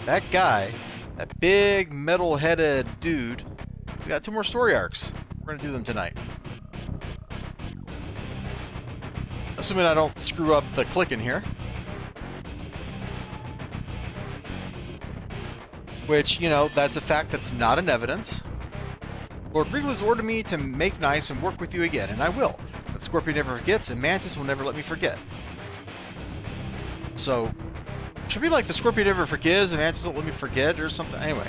That guy, that big metal-headed dude, we got 2 more story arcs. We're going to do them tonight. Assuming I don't screw up the clicking here. Which, you know, that's a fact that's not an evidence. Lord Regal has ordered me to make nice and work with you again, and I will. But Scorpion never forgets, and Mantis will never let me forget. So, should be like the Scorpion never forgives, and Mantis won't let me forget, or something. Anyway,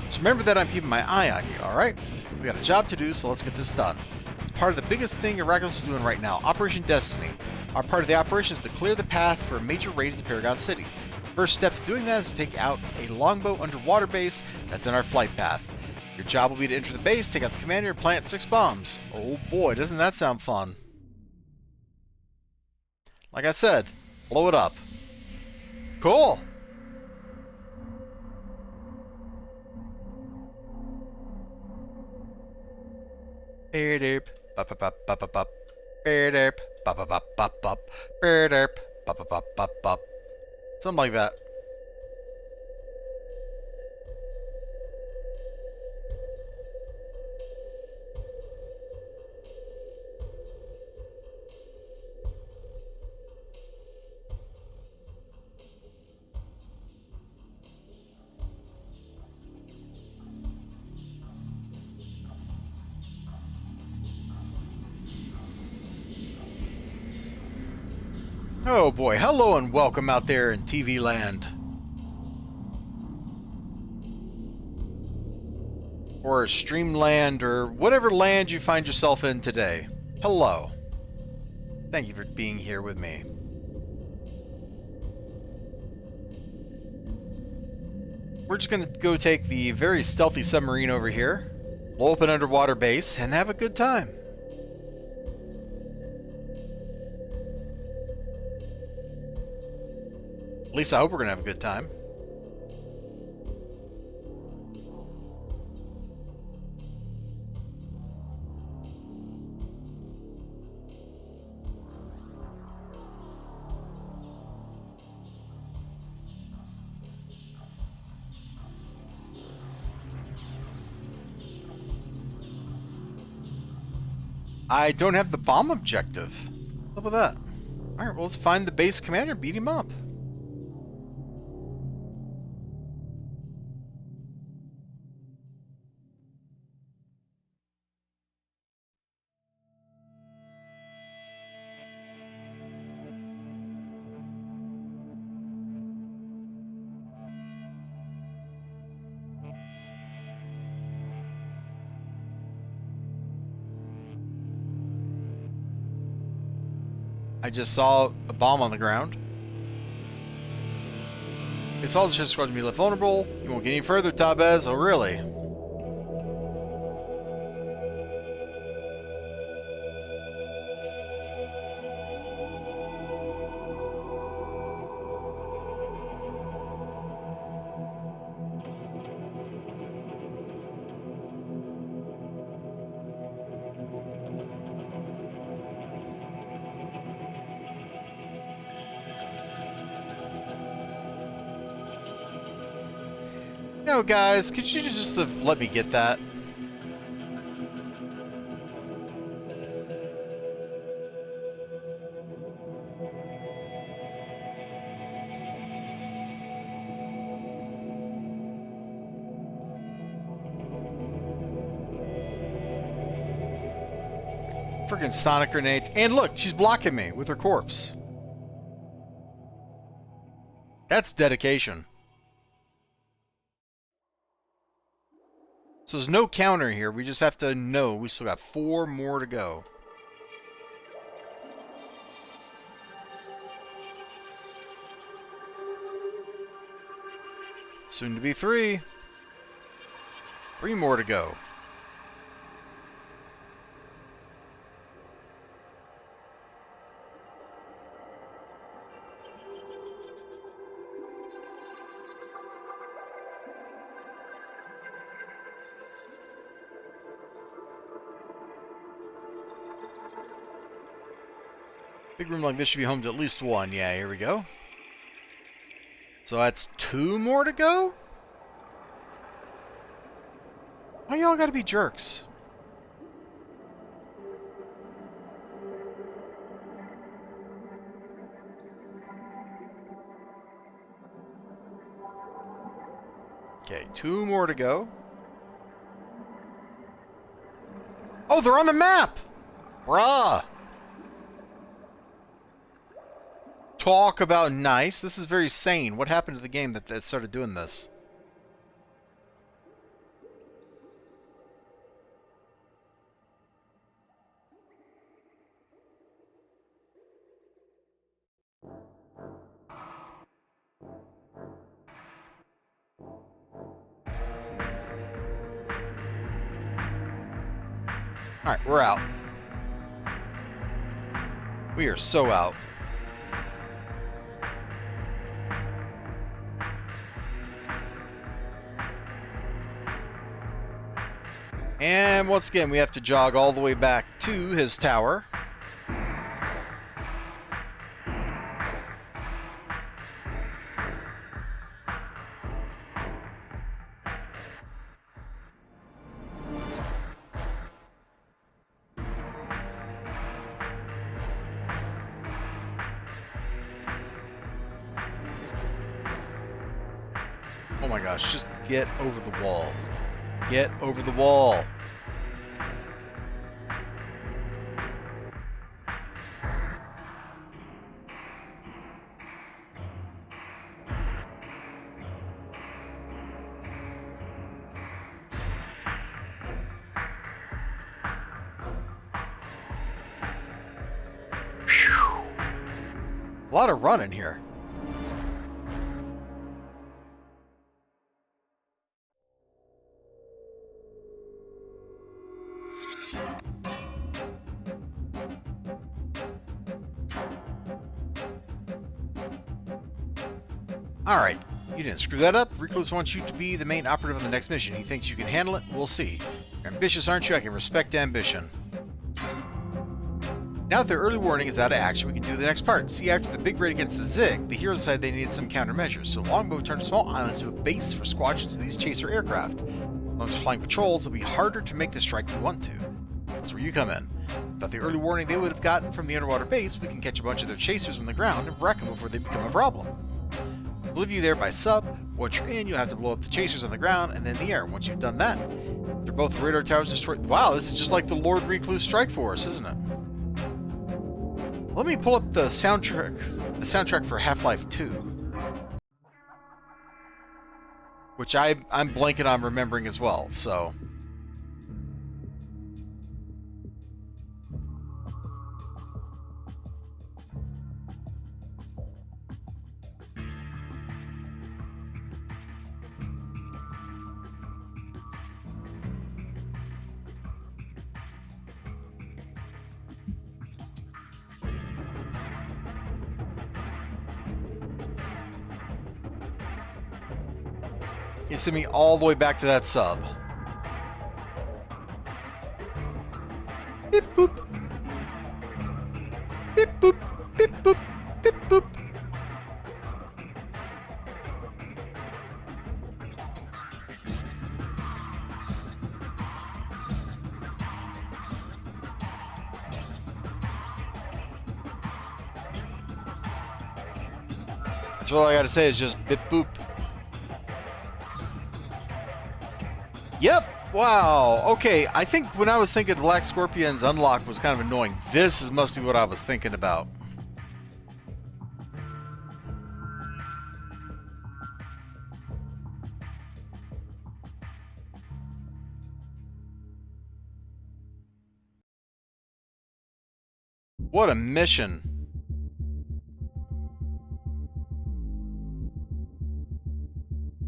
so remember that I'm keeping my eye on you, alright? We got a job to do, so let's get this done. It's part of the biggest thing Heracles is doing right now, Operation Destiny. Our part of the operation is to clear the path for a major raid into Paragon City. First step to doing that is to take out a longboat underwater base that's in our flight path. Your job will be to enter the base, take out the commander, and plant 6 bombs. Oh boy, doesn't that sound fun. Like I said, blow it up. Cool! Beep, bop bop bop bop bop. Beep, bop bop bop bop bop. Beep, bop bop bop bop bop. Something like that. Oh boy, hello and welcome out there in TV land. Or Streamland, or whatever land you find yourself in today. Hello. Thank you for being here with me. We're just going to go take the very stealthy submarine over here, blow up an underwater base, and have a good time. At least I hope we're going to have a good time. I don't have the bomb objective. What's up with that? Alright, well, let's find the base commander, beat him up. I just saw a bomb on the ground. If all the ship squadron be left vulnerable, you won't get any further, Tabez. Oh, really? No, guys, could you just have let me get that? Freaking sonic grenades. And look, she's blocking me with her corpse. That's dedication. So there's no counter here. We just have to know we still got 4 more to go. Soon to be 3. 3 more to go. Big room like this should be home to at least 1. Yeah, here we go. So that's 2 more to go? Why y'all gotta be jerks? Okay, 2 more to go. Oh, they're on the map! Bruh! Talk about nice. This is very sane. What happened to the game that started doing this? Alright, we're out. We are so out. And once again, we have to jog all the way back to his tower. Oh my gosh, just get over the wall. Get over the wall. Whew. A lot of running here. Alright, you didn't screw that up. Recluse wants you to be the main operative on the next mission. He thinks you can handle it. We'll see. You're ambitious, aren't you? I can respect ambition. Now that the early warning is out of action, we can do the next part. See, after the big raid against the Zig, the heroes decided they needed some countermeasures, so Longbow turned a small island into a base for squadrons of these chaser aircraft. As long as they're flying patrols, it'll be harder to make the strike we want to. That's where you come in. Without the early warning they would have gotten from the underwater base, we can catch a bunch of their chasers on the ground and wreck them before they become a problem. We'll leave you there by sub. Once you're in, you'll have to blow up the chasers on the ground and then the air. Once you've done that, they're both radar towers destroyed. Wow, this is just like the Lord Recluse Strike Force, isn't it? Let me pull up the soundtrack for Half-Life 2. Which I'm blanking on remembering as well, so... You send me all the way back to that sub. Beep boop. Beep boop. Beep boop. Beep boop. That's all I gotta say is just beep boop. Yep. Wow. Okay. I think when I was thinking Black Scorpion's unlock was kind of annoying, must be what I was thinking about. What a mission.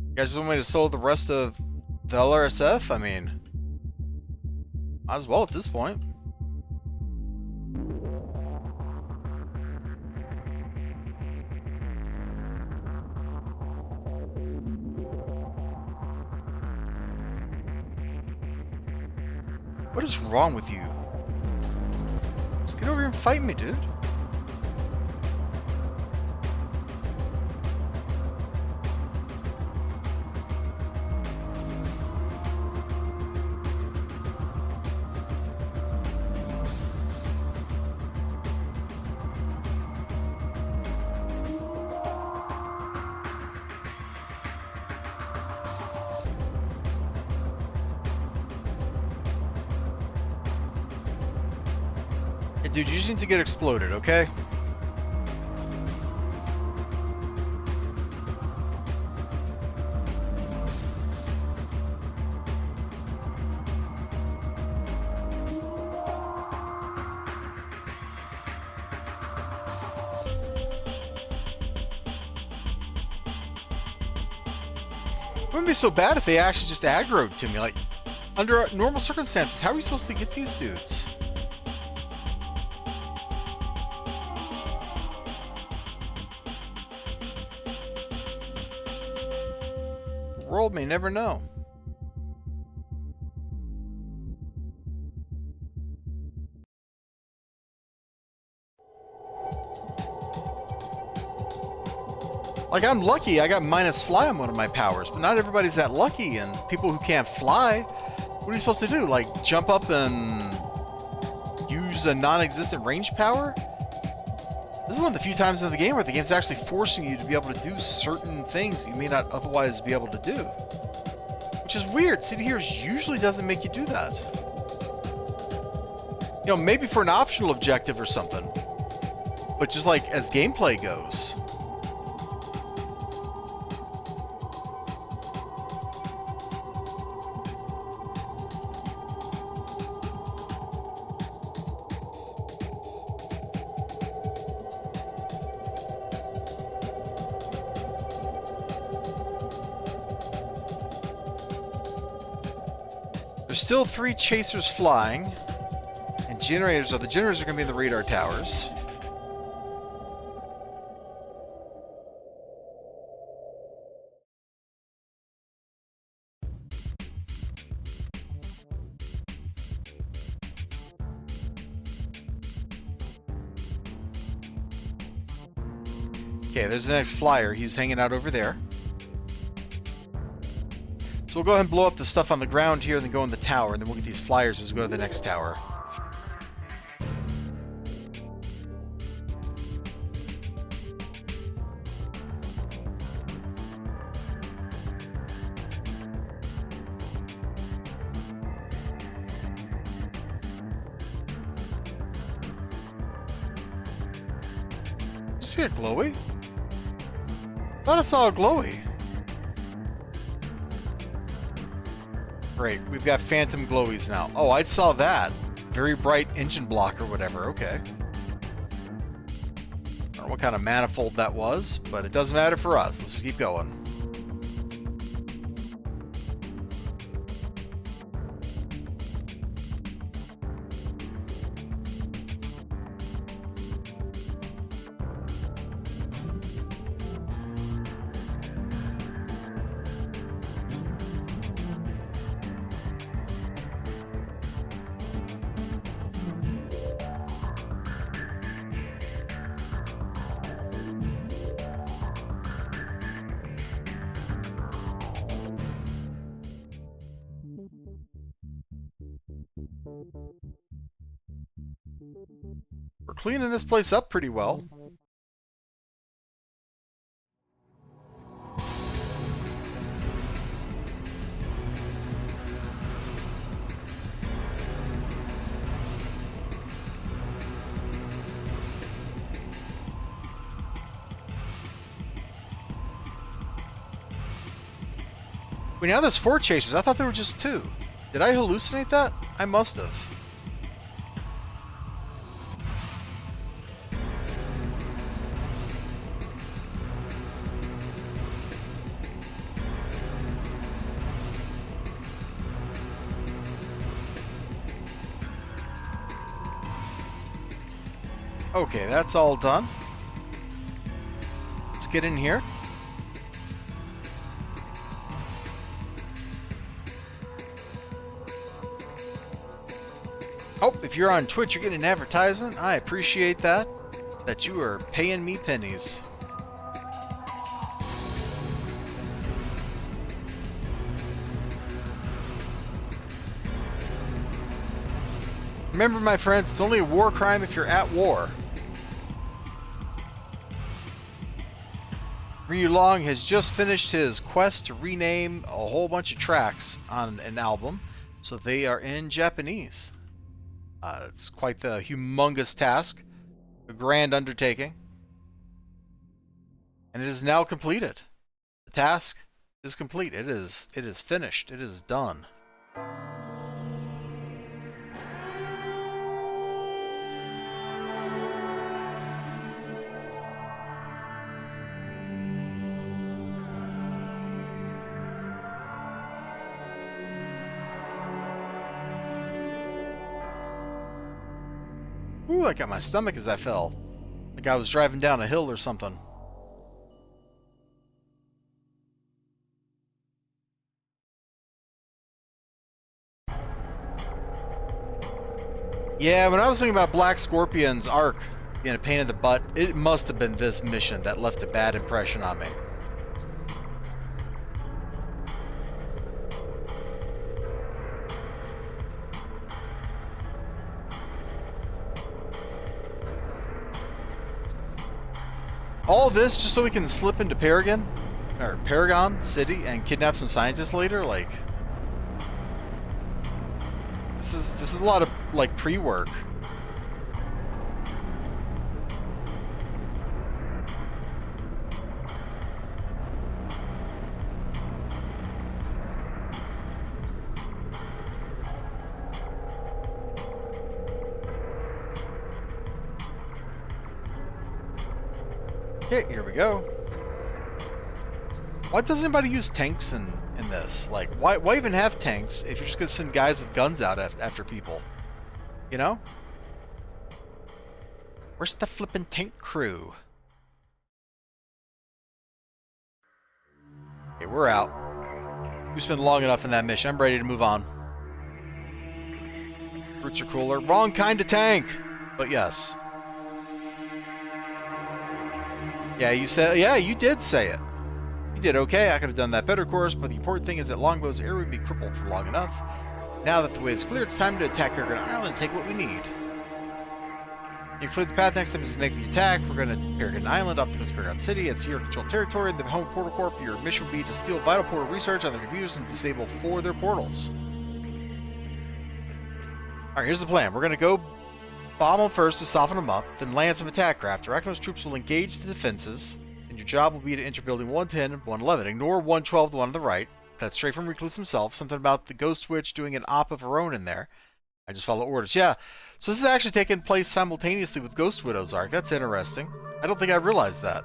You guys just want me to solo the rest of the LRSF? I mean, might as well at this point. What is wrong with you? Just get over here and fight me, dude. Hey, dude, you just need to get exploded, okay? It wouldn't be so bad if they actually just aggroed to me. Like, under normal circumstances, how are we supposed to get these dudes? The world may never know. Like, I'm lucky I got minus fly on one of my powers, but not everybody's that lucky, and people who can't fly, what are you supposed to do? Like, jump up and use a non-existent range power? This is one of the few times in the game where the game's actually forcing you to be able to do certain things you may not otherwise be able to do. Which is weird. City Heroes usually doesn't make you do that. You know, maybe for an optional objective or something. But just like, as gameplay goes... There's still 3 chasers flying, and generators. The generators are going to be in the radar towers. Okay, there's the next flyer. He's hanging out over there. So we'll go ahead and blow up the stuff on the ground here, and then go in the tower, and then we'll get these flyers as we go to the next tower. Did you see a glowy? I thought I saw a glowy. Great, we've got phantom glowies now. Oh, I saw that. Very bright engine block or whatever, okay. I don't know what kind of manifold that was, but it doesn't matter for us. Let's just keep going. We're cleaning this place up pretty well. Wait, now there's 4 chasers. I thought there were just 2. Did I hallucinate that? I must have. Okay, that's all done. Let's get in here. Oh, if you're on Twitch, you're getting an advertisement. I appreciate that. That you are paying me pennies. Remember, my friends, it's only a war crime if you're at war. Ryu Long has just finished his quest to rename a whole bunch of tracks on an album, so they are in Japanese. It's quite the humongous task, a grand undertaking, and it is now completed. The task is complete. It is finished. It is done. Ooh, I got my stomach as I fell. Like I was driving down a hill or something. Yeah, when I was thinking about Black Scorpion's arc being a pain in the butt, it must have been this mission that left a bad impression on me. All this just so we can slip into Paragon City and kidnap some scientists later? Like, this is a lot of like pre-work. Okay, here we go. Why doesn't anybody use tanks in this? Like, why even have tanks if you're just gonna send guys with guns out after people? You know? Where's the flippin' tank crew? Okay, we're out. We spent long enough in that mission. I'm ready to move on. Roots are cooler. Wrong kind of tank! But yes. Yeah, you said. Yeah, you did say it. You did okay. I could have done that better, of course, but the important thing is that Longbow's air would be crippled for long enough. Now that the way is clear, it's time to attack Paragon Island and take what we need. You clear the path. Next step is to make the attack. We're going to Paragon Island off the coast of Paragon City. It's your controlled territory. The home Portal Corp. Your mission will be to steal vital portal research on their computers and disable 4 of their portals. Alright, here's the plan. We're going to go bomb them first to soften them up, then land some attack craft. Arachno's troops will engage the defenses, and your job will be to enter building 110 and 111. Ignore 112, the one on the right. That's straight from Recluse himself. Something about the Ghost Witch doing an op of her own in there. I just follow orders. Yeah, so this is actually taking place simultaneously with Ghost Widow's arc. That's interesting. I don't think I realized that.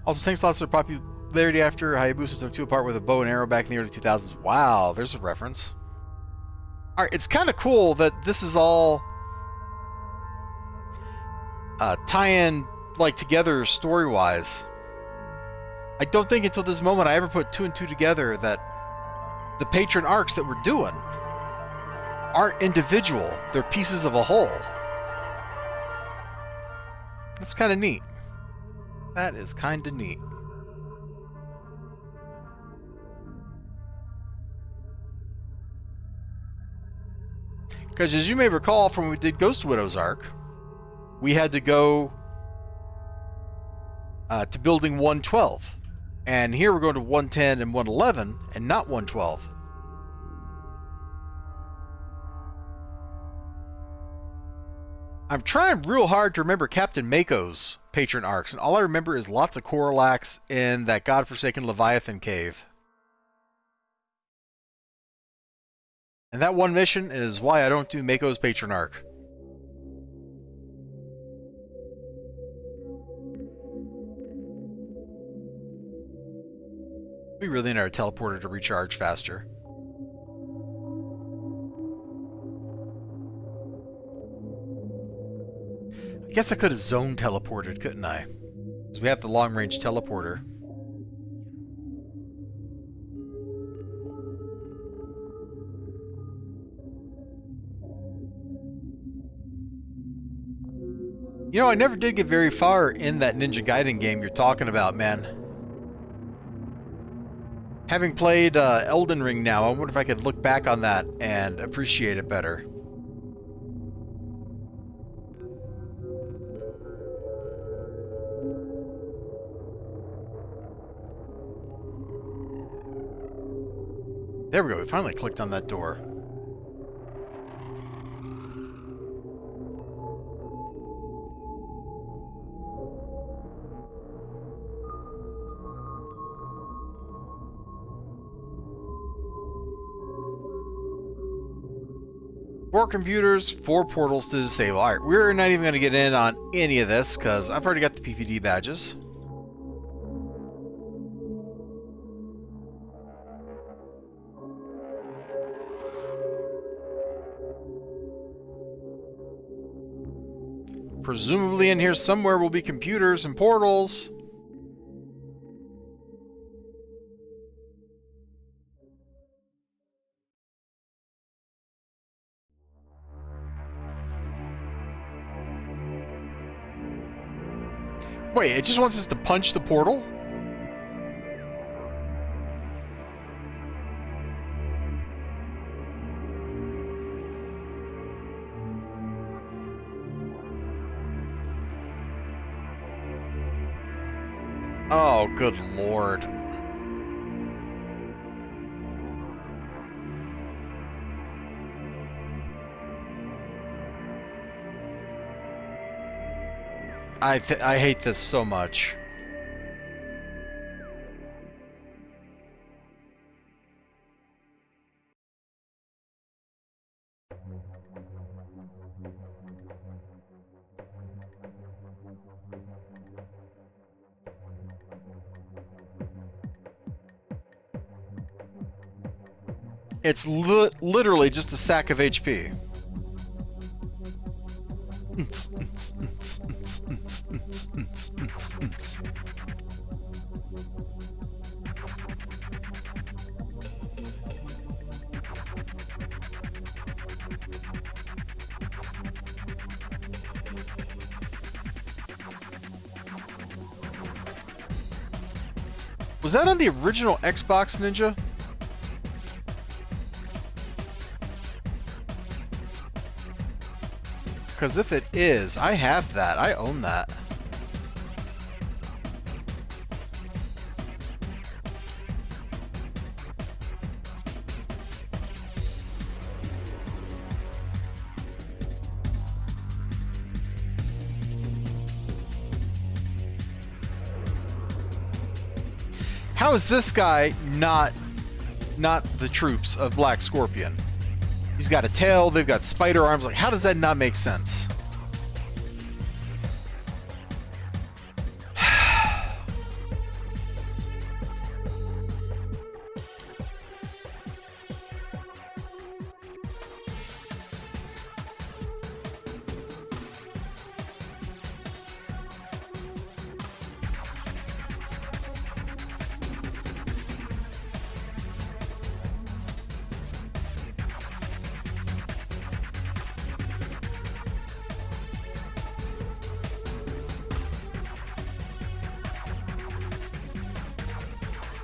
Also, tanks lost their popularity after Hayabusa took 2 apart with a bow and arrow back in the early 2000s. Wow, there's a reference. Alright, it's kind of cool that this is all tie-in, like, together story-wise. I don't think until this moment I ever put 2 and 2 together that the patron arcs that we're doing aren't individual. They're pieces of a whole. That's kind of neat. That is kind of neat. Because as you may recall from when we did Ghost Widow's arc, we had to go to building 112. And here we're going to 110 and 111 and not 112. I'm trying real hard to remember Captain Mako's patron arcs, and all I remember is lots of Coralax in that godforsaken Leviathan cave. And that one mission is why I don't do Mako's patron arc. We really need our teleporter to recharge faster. I guess I could have zone teleported, couldn't I? Because we have the long-range teleporter. You know, I never did get very far in that Ninja Gaiden game you're talking about, man. Having played Elden Ring now, I wonder if I could look back on that and appreciate it better. There we go. We finally clicked on that door. Four computers, 4 portals to disable. Alright, we're not even going to get in on any of this because I've already got the PPD badges. Presumably in here somewhere will be computers and portals. Wait, it just wants us to punch the portal? Oh, good lord. I hate this so much. It's literally just a sack of HP. Was that on the original Xbox, Ninja? Because if it is, I have that. I own that. How is this guy not the troops of Black Scorpion? He's got a tail, they've got spider arms. Like, how does that not make sense?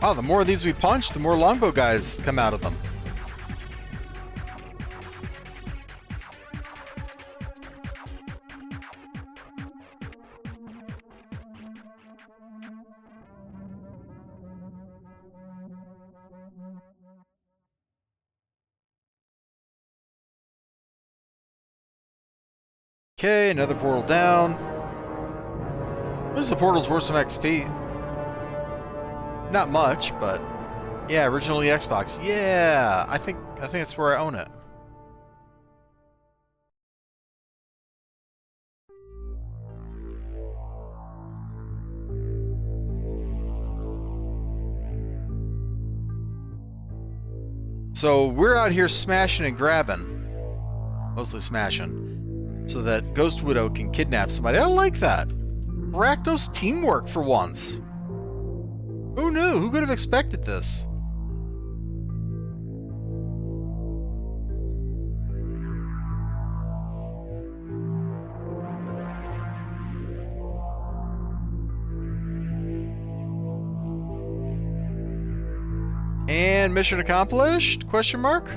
Oh, the more of these we punch, the more longbow guys come out of them. Okay, another portal down. At least the portal's worth some XP. Not much, but yeah, originally Xbox. Yeah, I think that's where I own it. So we're out here smashing and grabbing, mostly smashing, so that Ghost Widow can kidnap somebody. I don't like that. Arachno's teamwork for once. Who knew? Who could have expected this? And mission accomplished? Question mark?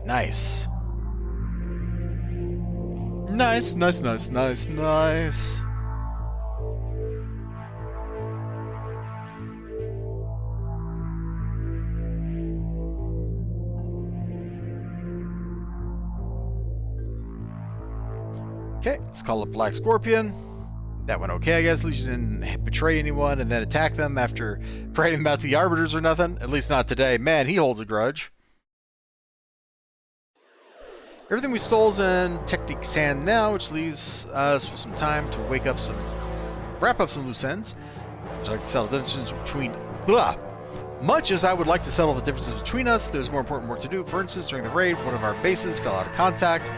Nice. Nice, nice, nice, nice, nice. Okay, let's call it Black Scorpion. That went okay, I guess. At least you didn't betray anyone and then attack them after praying about the Arbiters or nothing. At least not today. Man, he holds a grudge. Everything we stole is in Technique's hand now, which leaves us with some time to wrap up some loose ends. Would you like to settle the differences between... Blah. Much as I would like to settle the differences between us, there's more important work to do. For instance, during the raid, one of our bases fell out of contact.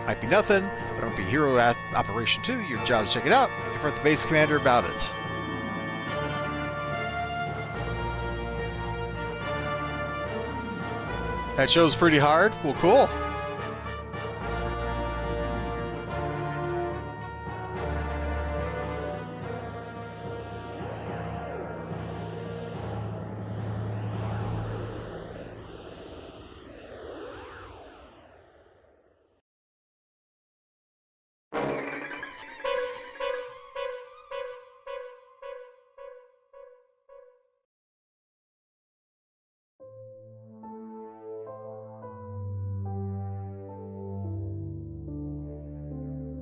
Might be nothing, but it might be a hero operation too. Your job is to check it out and confront the base commander about it. That show's pretty hard. Well, cool.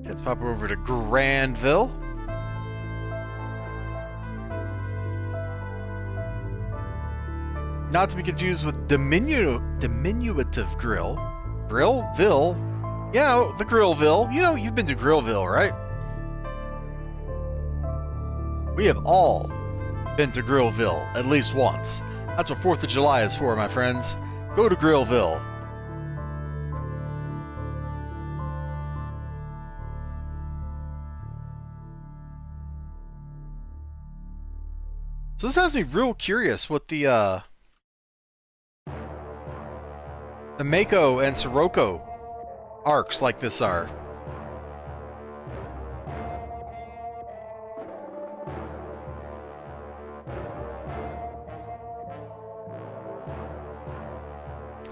Let's pop over to Grandville. Not to be confused with diminutive grill. Grillville? Yeah, the Grillville. You know, you've been to Grillville, right? We have all been to Grillville at least once. That's what 4th of July is for, my friends. Go to Grillville. So this has me real curious what the Mako and Sirocco arcs like this are.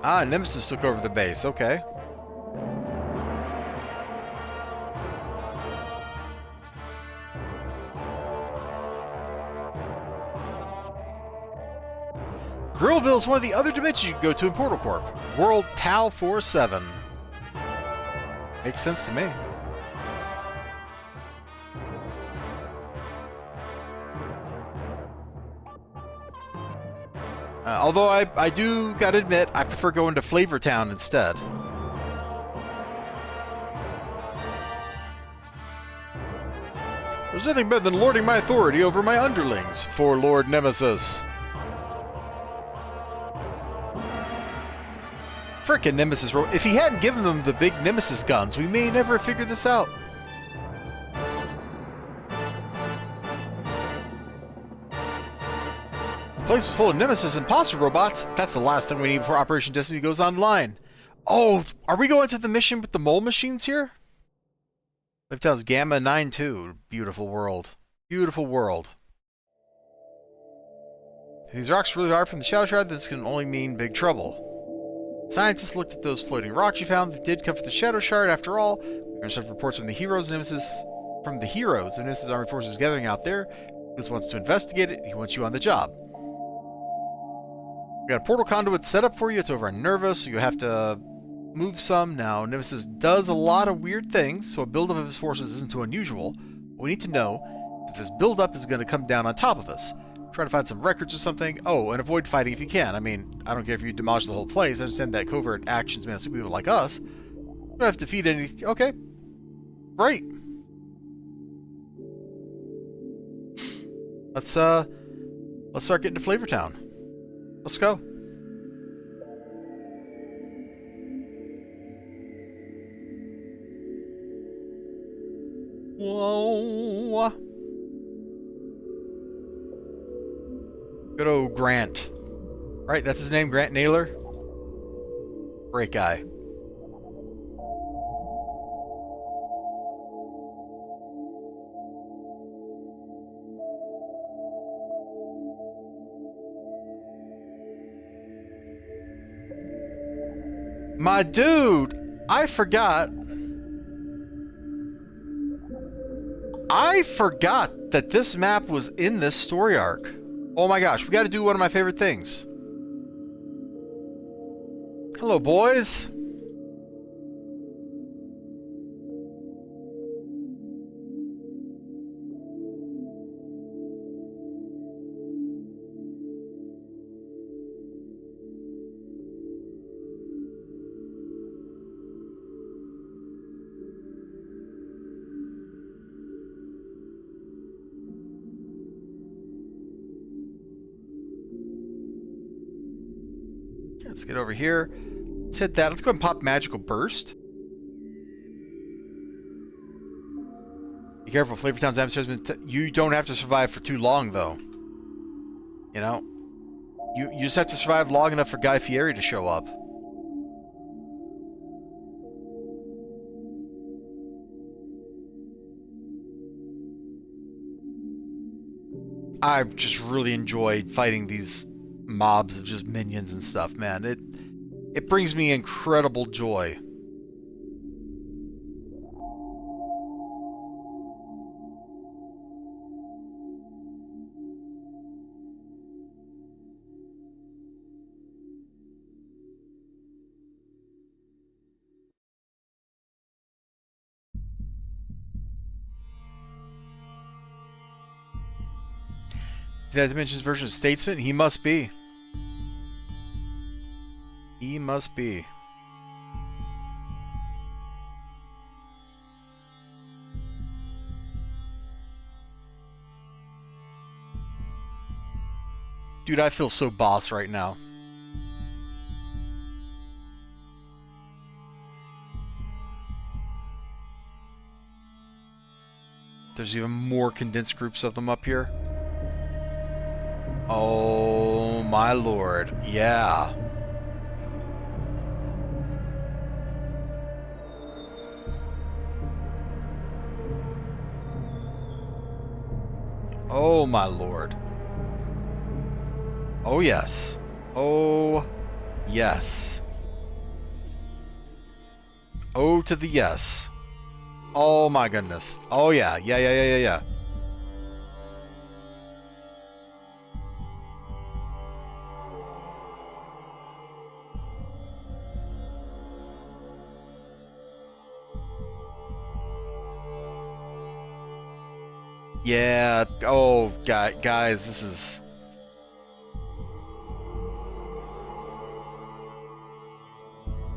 Ah, Nemesis took over the base, okay. Grillville is one of the other dimensions you can go to in Portal Corp. World Tau 47. Makes sense to me. Although I do gotta admit, I prefer going to Flavor Town instead. There's nothing better than lording my authority over my underlings, for Lord Nemesis. Frickin' Nemesis. If he hadn't given them the big Nemesis guns, we may never have figured this out. The place was full of Nemesis imposter robots. That's the last thing we need before Operation Destiny goes online. Oh, are we going to the mission with the mole machines here? Lifetown's Gamma 9-2. Beautiful world. Beautiful world. If these rocks are really hard from the Shadow Shard, this can only mean big trouble. Scientists looked at those floating rocks you found. They did come from the Shadow Shard after all. We received reports from the heroes and Nemesis army forces gathering out there. He wants to investigate it. He wants you on the job. We got a portal conduit set up for you. It's over on Nerva, so you have to move some. Now, Nemesis does a lot of weird things, so a buildup of his forces isn't too unusual. What we need to know is if this buildup is going to come down on top of us. Try to find some records or something. Oh, and avoid fighting if you can. I mean, I don't care if you demolish the whole place. I understand that covert actions may suit people like us. You don't have to defeat any... Okay. Great. Let's start getting to Flavor Town. Let's go. Whoa. Good old Grant. Right, that's his name, Grant Naylor? Great guy. My dude, I forgot that this map was in this story arc. Oh my gosh, we gotta do one of my favorite things. Hello, boys. Let's get over here. Let's hit that. Let's go ahead and pop Magical Burst. Be careful, Flavor Town's atmosphere has been... You don't have to survive for too long, though. You know? You just have to survive long enough for Guy Fieri to show up. I just really enjoyed fighting these mobs of just minions and stuff, man. It brings me incredible joy. That Dimensions version of Statesman? He must be. He must be. Dude, I feel so boss right now. There's even more condensed groups of them up here. Oh my lord, yeah. Oh my lord. Oh yes. Oh yes. Oh to the yes. Oh my goodness. Oh yeah, yeah. Yeah, oh, guys, this is...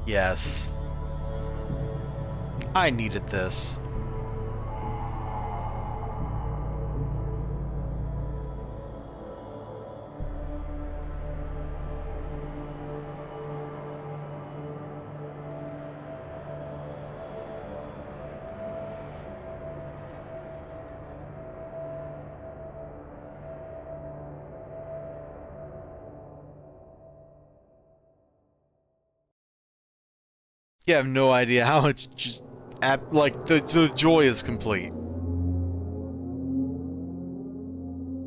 Yes. I needed this. You have no idea how much just... like, the joy is complete.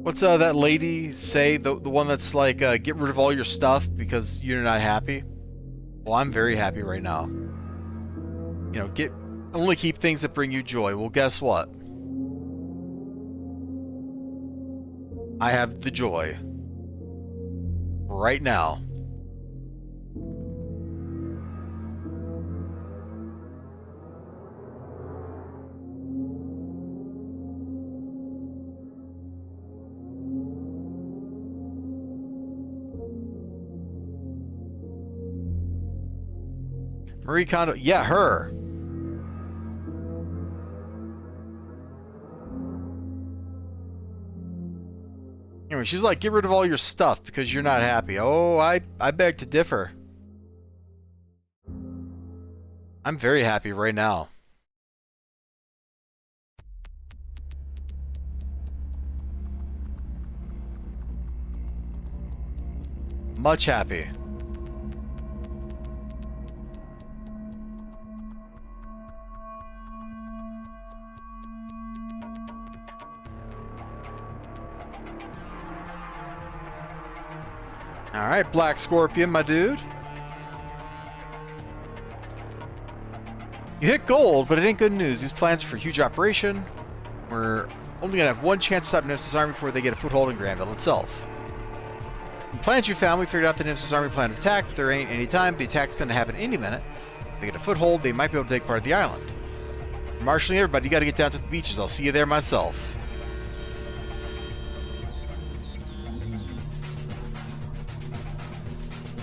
What's that lady say? The one that's like, get rid of all your stuff because you're not happy? Well, I'm very happy right now. You know, only keep things that bring you joy. Well, guess what? I have the joy. Right now. Marie Kondo, yeah, her. Anyway, she's like, get rid of all your stuff because you're not happy. Oh, I beg to differ. I'm very happy right now. Much happy. Alright, Black Scorpion, my dude. You hit gold, but it ain't good news. These plans are for a huge operation. We're only gonna have one chance to stop Nemesis' army before they get a foothold in Granville itself. The plans you found, we figured out the Nemesis' army plan of attack. If there ain't any time, the attack's gonna happen any minute. If they get a foothold, they might be able to take part of the island. Marshalling everybody, you gotta get down to the beaches. I'll see you there myself.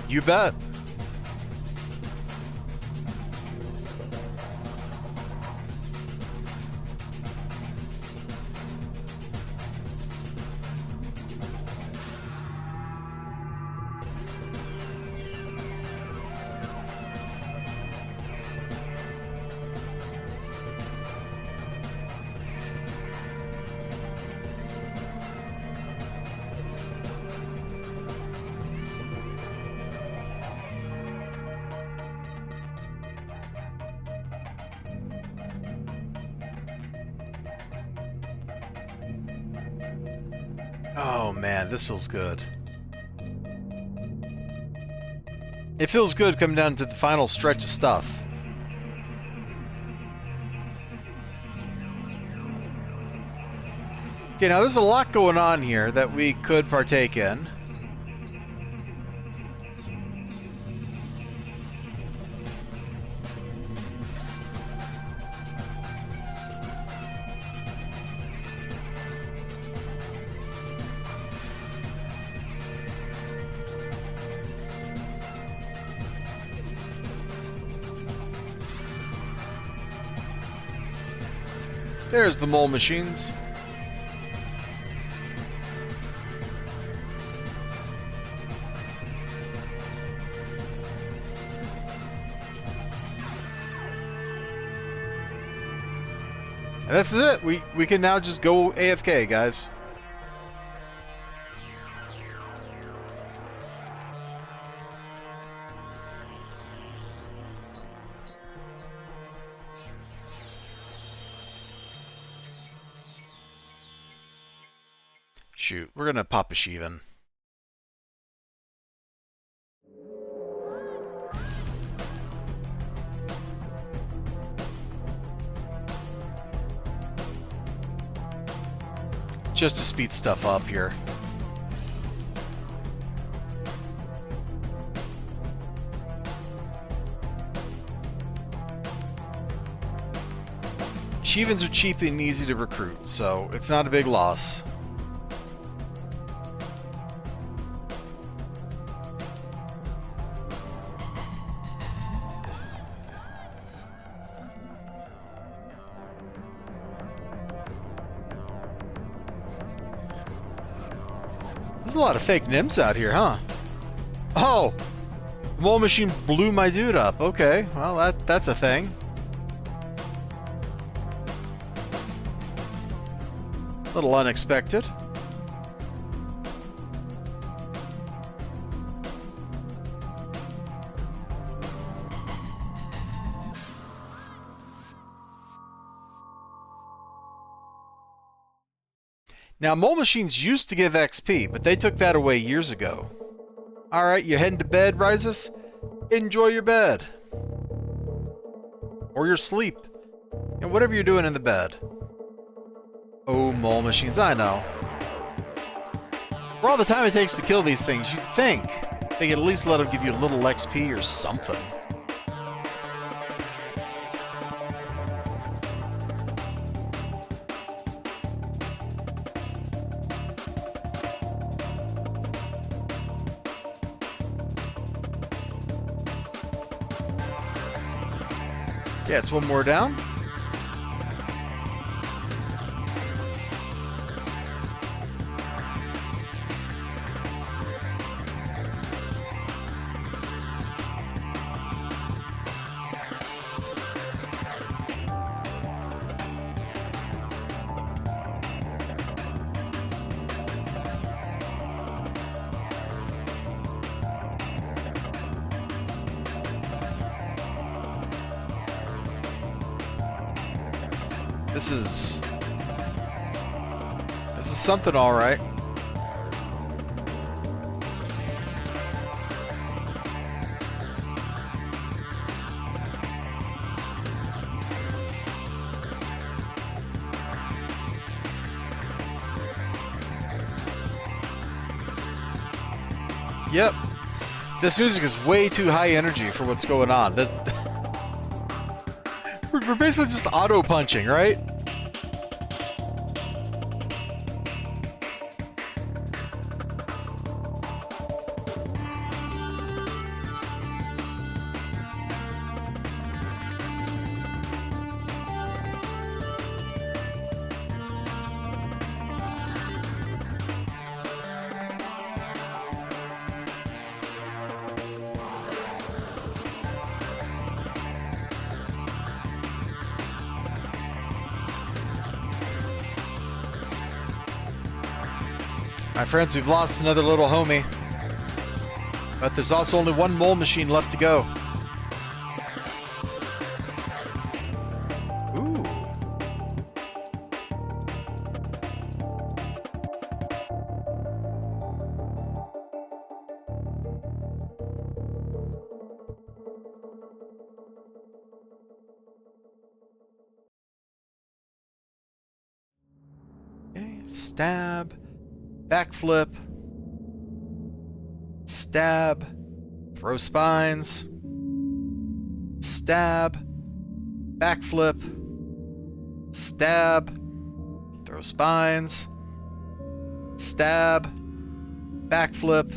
You bet. Oh man, this feels good. It feels good coming down to the final stretch of stuff. Okay, now there's a lot going on here that we could partake in. There's the mole machines. And this is it. We can now just go AFK, guys. Shoot, we're gonna pop a Shivan. Just to speed stuff up here. Shivans are cheap and easy to recruit, so it's not a big loss. There's a lot of fake nymphs out here, huh? Oh! The mole machine blew my dude up. Okay, well that's a thing. A little unexpected. Now, mole machines used to give XP, but they took that away years ago. Alright, you heading to bed, Rises? Enjoy your bed. Or your sleep. And whatever you're doing in the bed. Oh, mole machines, I know. For all the time it takes to kill these things, you'd think they could at least let them give you a little XP or something. Yeah, it's one more down. This is something, all right. Yep. This music is way too high energy for what's going on. We're basically just auto-punching, right? My friends, we've lost another little homie. But there's also only one mole machine left to go. Ooh. Stab. Backflip. Stab. Throw spines. Stab. Backflip. Stab. Throw spines. Stab. Backflip.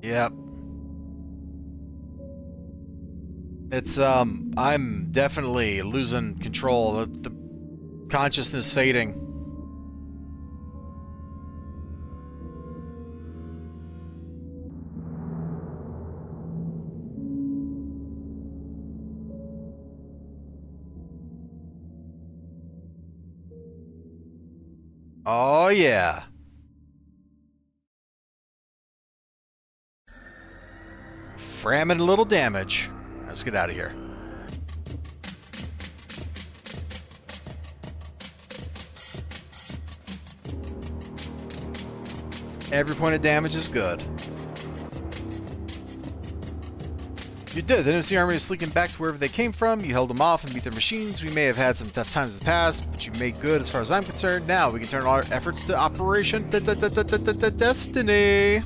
Yep. It's, I'm definitely losing control. The consciousness fading. Oh, yeah. Framming a little damage. Let's get out of here. Every point of damage is good. You did. The NFC army is sneaking back to wherever they came from. You held them off and beat their machines. We may have had some tough times in the past, but you made good as far as I'm concerned. Now we can turn our efforts to Operation Destiny.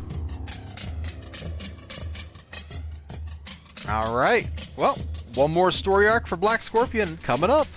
Alright. Well, one more story arc for Black Scorpion coming up.